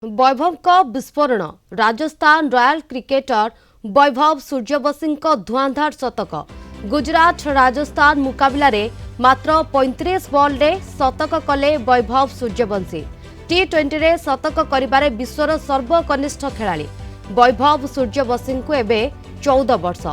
वैभव का विस्फोरण Rajasthan royal cricketer Vaibhav Suryavanshi धुआंधार शतक गुजरात राजस्थान मुकाबला मात्र 35 बॉल रे शतक कले वैभव सूर्यवंशी टी20 रे शतक करिबारे विश्वर सर्वकनिष्ठ खेलाड़ी वैभव सूर्यवंशी को एबे 14 वर्ष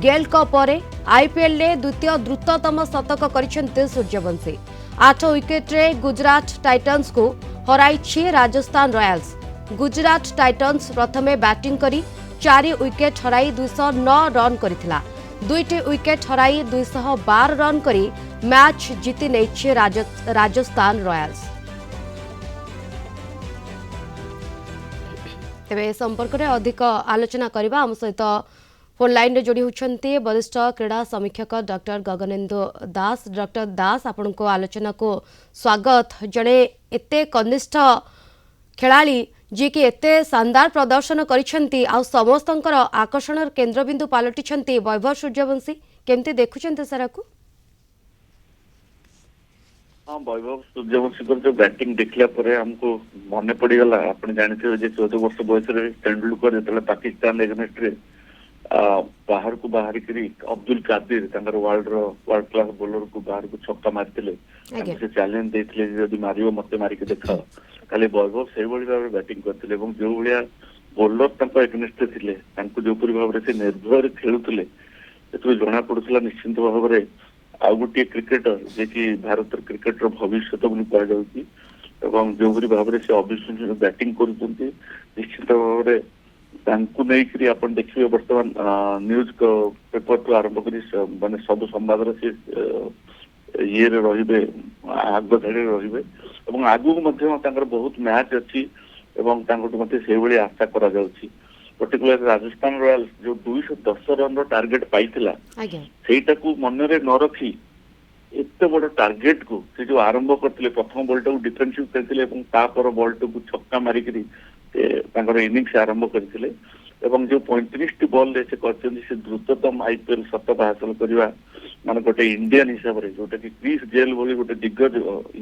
गेल को परे आईपीएल रे द्वितीय द्रुततम शतक करिसेंते सूर्यवंशी 8 विकेट रे गुजरात टाइटन्स को हराई राजस्थान रॉयल्स गुजरात टाइटन्स प्रथमे बैटिंग करी 4 विकेट हराई 209 रन करिथिला दुईटी विकेट हराई 212 रन करी मैच जीति नेछि राजस्थान रॉयल्स। तेबे संपर्क में अधिक आलोचना करबा हम सहित फोन लाइन रे जोड़ी होछंती वरिष्ठ क्रीड़ा समीक्षक डॉक्टर गगनेन्दु दास। डॉक्टर दास आपण को आलोचना को स्वागत। जड़े एते कनिष्ठ खेलाड़ी जी कि एते शानदार प्रदर्शन करिसेंती आ समस्तंकर आकर्षण केन्द्रबिंदु पलटिछंती वैभव सूर्यवंशी केमती देखुछंती सारा को? हाँ, वैभव सूर्यवंशी जो बैटिंग देखला परे हमको मन पड़गला। आप जानते जे 14 वर्ष बयस तेंदुलकर जो पाकिस्तान एगेंस्ट रे बाहर को बाहर करी Abdul Qadir world class bowler को बाहर को छक्का मारते से चैलेंज देते जदि मारियो मत मारिक देखा खाली वैभव से भाव बैटिंग करते जो भाया बोलर एगेंस्ट थे जो भाव से निर्भय खेलुले से जना पड़ूला निश्चिंत भाव में आउ गोटे क्रिकेटर जे कि भारत क्रिकेटर भविष्य कहु जो भाव में से अविश्वसनीय बैटिंग कर निश्चित भाव में नहीं आप देखिए बर्तमान न्यूज पेपर टू आरंभ कर मानने सब संवाद से ये रे आग धाड़ी रे आगू बहुत मैच अच्छी से भाई आशा करा पर्टिकुलर राजस्थान रॉयल्स जो 210 रन टार्गेट पाइथिला सेटा को मन रे न रखी एत बड़ टार्गेट को से जो आरंभ करते प्रथम बॉल टाक डिफेन्सिव खेलते बॉल टाक छक्का मारिक इनिंग्स आरंभ करते जो 35 बॉल से द्रुततम आईपीएल शतक हासिल करवा मान गोटे इंडियन हिसाब से जोटा कि क्रिस गेल भली गोटे दिग्गज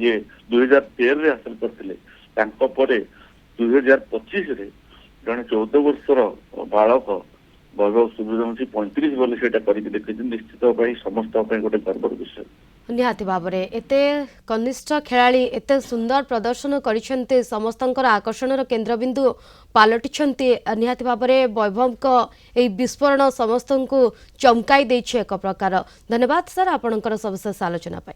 ये 2013 हासिल करते 2025 जड़े 14 वर्षर बालक वैभव सूर्यवंशी 35 बॉल से देखते निश्चित समस्त गोटे गर्वर विषय। निहाती भाव में एते कनिष्ठ खेलाड़ी एते सुंदर प्रदर्शन करिसेंते समस्तंकर आकर्षण केन्द्रबिंदु पलटिछंती निहाती भाव में वैभव को ए विस्फोरण समस्त को चमकाई देछि एक प्रकार। धन्यवाद सर आपणकर सबशेष आलोचना पाई।